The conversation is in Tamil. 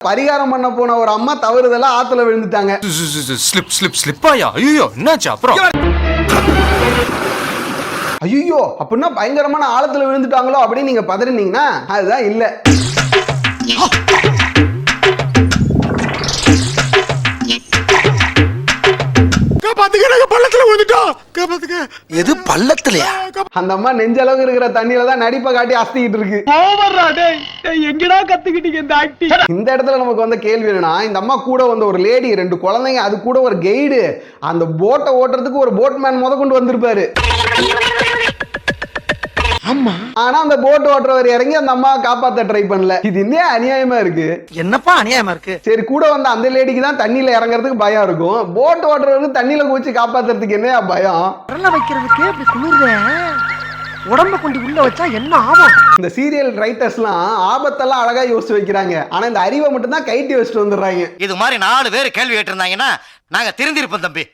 பரிகாரம் பண்ண போன ஒரு அம்மா தவறுதெல்லாம் ஆத்துல விழுந்துட்டாங்க. ஐயோ அப்படின்னா பயங்கரமான ஆழத்துல விழுந்துட்டாங்களோ அப்படின்னு நீங்க பதறினீங்கன்னா அதுதான் இல்ல. எது பள்ளத்துலயா? அந்த அம்மா நெஞ்சளவுக்கு இருக்கிற தண்ணியில தான் நடிப்பை காட்டி அஸ்திக்கிட்டு இருக்கு. எங்கடா கத்துக்கிட்டீங்க இந்த ஆக்டிங்? இந்த இடத்துல நமக்கு வந்த கேள்வி என்னன்னா, இந்த அம்மா கூட வந்த ஒரு லேடி, 2 குழந்தைங்க, அது கூட ஒரு கைடு, அந்த போட்டை ஓட்டுறதுக்கு ஒரு போட்மேன் முத கொண்டு வந்திருப்பாரு. ஆமா. ஆனா அந்த போட் ஓட்டுறவர் இறங்கி அந்த அம்மா காப்பாத்த ட்ரை பண்ணல. இது இன்னும் அநியாயமா இருக்கு. என்னப்பா அநியாயமா இருக்கு? சரி, கூட வந்த அந்த லேடிக்கு தான் தண்ணியில இறங்குறதுக்கு பயம் இருக்கும், போட் ஓட்டுறவருக்கு தண்ணியில குதிச்சு காப்பாத்துறதுக்கு என்ன பயம்? வைக்கிறதுக்கு இப்படி குளிர்றேன், உடம்ப கொண்டு உள்ள வச்சா என்ன ஆகும்? இந்த சீரியல் ரைட்டர்ஸ்லாம் ஆபத்தெல்லாம் அழகா யோசிச்சு வைக்கிறாங்க, ஆனா இந்த அறிவை மட்டும் தான் கைட்டி வச்சுட்டு வந்துடுறாங்க. இது மாதிரி 4 பேர் கேள்வி கேட்டிருந்தாங்கன்னா நாங்க திருந்திருப்போம் தம்பி.